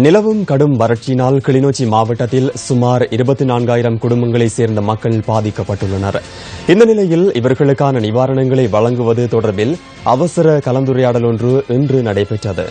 நிலவும் கடும் வறட்சியினால் கிளிநொச்சி மாவட்டத்தில் சுமார் 24,000 குடும்பங்களைச் சேர்ந்த மக்கள் பாதிக்கப்பட்டுள்ளனர். இந்த நிலையில் இவர்களுக்கான நிவாரணங்களை வழங்குவது தொடர்பில் அவசர கலந்துரையாடல் ஒன்று இன்று நடைபெற்றது.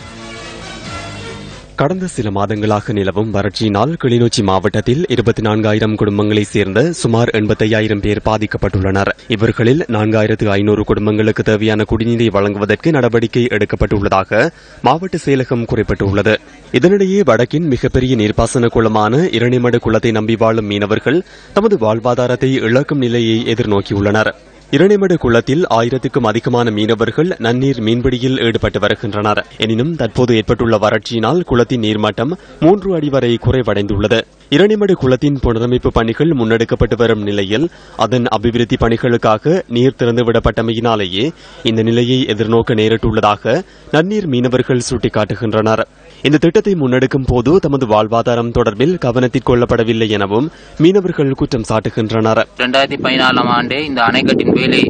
கடந்த சில மாதங்களாக நிலவும் வறட்சியினால் கிளிநொச்சி மாவட்டத்தில் 24,000 குடும்பங்களைச் சேர்ந்த சுமார் 85,000 பேர் பாதிக்கப்பட்டுள்ளனர். இவர்களில் 4,500 குடும்பங்களுக்கு தேவையான குடிநீரை வழங்குவதற்கு நடவடிக்கை எடுக்கப்பட்டுள்ளதாக மாவட்ட செயலகம் குறிப்பிட்டுள்ளது. இதனிடையே வடக்கின் மிகப்பெரிய நீர்ப்பாசன குளமான இரணிமடு குளத்தை நம்பி வாழும் மீனவர்கள் தமது வாழ்வாதாரத்தை இழக்கும் நிலையை எதிர்நோக்கியுள்ளனர். இரணிமடு குளத்தில் 1000க்கும் அதிகமான மீனவர்கள் நன்னீர் மீன்பிடியில் ஈடுபட்டு வருகின்றனர். எனினும் தற்போது ஏற்பட்டுள்ள வறட்சியினால் குளத்தின் நீர்மட்டம் 3 அடி வரை குறைவடைந்துள்ளது. இரணிமடு குளத்தின் புனரமைப்பு பணிகள் முன்னெடுக்கப்பட்டு வரும் நிலையில் அதன் அபிவிருத்தி பணிகளுக்காக நீர் திறந்துவிடப்பட்டமையினாலேயே இந்த நிலையை எதிர்நோக்க நேரிட்டுள்ளதாக நன்னீர் மீனவர்கள் சுட்டிக்காட்டுகின்றனர். இந்த திட்டத்தை முன்னெடுக்கும் போது தமது வாழ்வாதாரம் தொடர்பில் கவனத்தில் கொள்ளப்படவில்லை எனவும் மீனவர்கள் குற்றம் சாட்டுகின்றனர். 2014 ஆண்டே இந்த அணைக்கட்டின் வேலை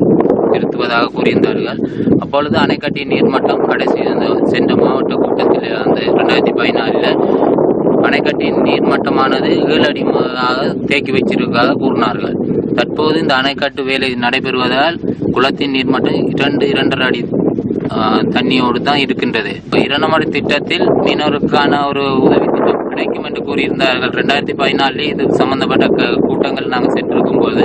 நிறுத்துவதாக கூறியிருந்தார்கள். அப்பொழுது அணைக்கட்டின் நீர்மட்டம் கடைசி சென்ற மாவட்ட கூட்டத்தில் 2014 அணைக்கட்டின் நீர்மட்டமானது 7 அடி தேக்கி வைச்சிருப்பதாக கூறினார்கள். தற்போது இந்த அணைக்கட்டு வேலை நடைபெறுவதால் குளத்தின் நீர்மட்டம் 2-2.5 அடி தண்ணியோடு தான் இருக்கின்றது. இரண்டமடு திட்டத்தில் மீனவருக்கான ஒரு உதவி திட்டம் கிடைக்கும் என்று கூறியிருந்தார்கள். 2014 இது சம்பந்தப்பட்ட கூட்டங்கள் நாங்கள் சென்றிருக்கும் போது,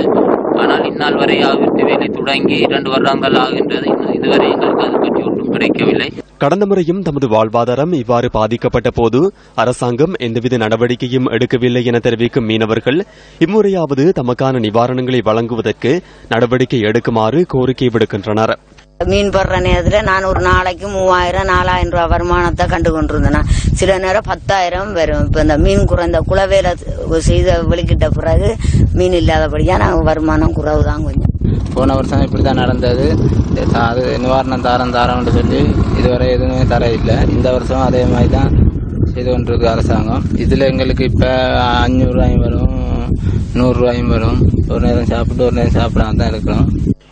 ஆனால் இந்நாள் வரை அபிவிருத்தி வேலை தொடங்கி 2 வருடங்கள் ஆகின்றது. இதுவரை எங்களுக்கு அது பற்றி ஒன்றும் கிடைக்கவில்லை. கடந்த முறையும் தமது வாழ்வாதாரம் இவ்வாறு பாதிக்கப்பட்ட போது அரசாங்கம் எந்தவித நடவடிக்கையும் எடுக்கவில்லை என தெரிவிக்கும் மீனவர்கள் இம்முறையாவது தமக்கான நிவாரணங்களை வழங்குவதற்கு நடவடிக்கை எடுக்குமாறு கோரிக்கை விடுக்கின்றனர். மீன் படுற நேரத்தில் நான் ஒரு நாளைக்கு 3,000-4,000 ரூபாய் வருமானத்தை கண்டு கொண்டிருந்தேன். சில நேரம் 10,000 வரும். இப்ப இந்த மீன் குறைந்த குளவேலை செய்த வெளிக்கிட்ட பிறகு மீன் இல்லாதபடியா நாங்கள் வருமானம் குறைவு தான். கொஞ்சம் போன வருஷம் இப்படிதான் நடந்தது. அது நிவாரணம் தாரம் சொல்லி இதுவரை எதுவுமே தர இல்லை. இந்த வருஷம் அதே மாதிரி தான் செய்து கொண்டிருக்கு அரசாங்கம். இதுல எங்களுக்கு இப்ப 500 ரூபாயும் வரும், 100 ரூபாயும் வரும். ஒரு நேரம் சாப்பிட்டு ஒரு நேரம் சாப்பிடாம தான் இருக்கிறோம்.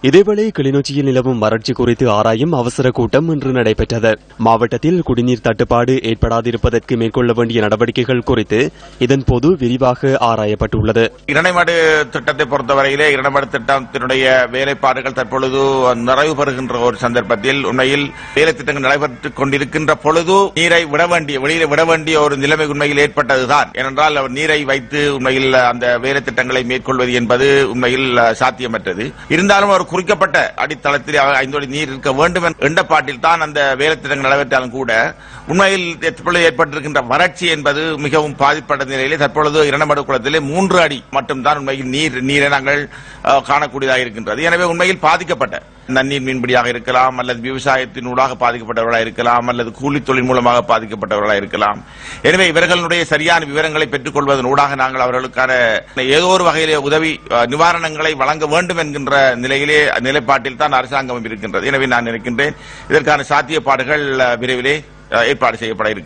இதேவேளை கிளிநொச்சியில் நிலவும் வறட்சி குறித்து ஆராயும் அவசர கூட்டம் இன்று நடைபெற்றது. மாவட்டத்தில் குடிநீர் தட்டுப்பாடு ஏற்படாதிருப்பதற்கு மேற்கொள்ள வேண்டிய நடவடிக்கைகள் குறித்து இதன்போது விரிவாக ஆராயப்பட்டுள்ளது. இரணைமடு திட்டத்தை பொறுத்தவரையிலே இரணைமடு திட்டத்தினுடைய வேலைப்பாடுகள் தற்பொழுது நிறைவு பெறுகின்ற ஒரு சந்தர்ப்பத்தில் உண்மையில் வேலை திட்டங்கள் நடைபெற்றுக் கொண்டிருக்கின்ற பொழுது நீரை வெளியில விட வேண்டிய ஒரு நிலைமை உண்மையில் ஏற்பட்டதுதான். ஏனென்றால் அவர் நீரை வைத்து உண்மையில் அந்த வேலை திட்டங்களை மேற்கொள்வது என்பது உண்மையில் சாத்தியமற்றது. இருந்தாலும் ஒரு குறிக்கப்பட்ட அடித்தளத்தில் 5 அடி நீர் இருக்க வேண்டும் என்ற பாட்டில் தான் அந்த வேலை திட்டங்கள் நடைபெற்றாலும் கூட உண்மையில் ஏற்பட்டிருக்கின்ற வறட்சி என்பது மிகவும் பாதிப்பட்ட நிலையிலே தற்பொழுது இரண்டமடு குளத்திலே 3 அடி மட்டும்தான் உண்மையில் நீரை நாங்கள் காணக்கூடியதாக இருக்கின்றது. எனவே உண்மையில் பாதிக்கப்பட்ட நன்னீர் மீன்பிடியாக இருக்கலாம், அல்லது விவசாயத்தினூடாக பாதிக்கப்பட்டவர்களாக இருக்கலாம், அல்லது கூலி தொழில் மூலமாக பாதிக்கப்பட்டவர்களாக இருக்கலாம். எனவே இவர்களுடைய சரியான விவரங்களை பெற்றுக் கொள்வதன் ஊடாக நாங்கள் அவர்களுக்கான ஏதோ ஒரு வகையிலே உதவி நிவாரணங்களை வழங்க வேண்டும் என்கின்ற நிலைப்பாட்டில் தான் அரசாங்கம் இருக்கின்றது. எனவே நான் நினைக்கின்றேன் இதற்கான சாத்தியப்பாடுகள் விரைவிலே ஏற்பாடு செய்யப்பட இருக்கிறது.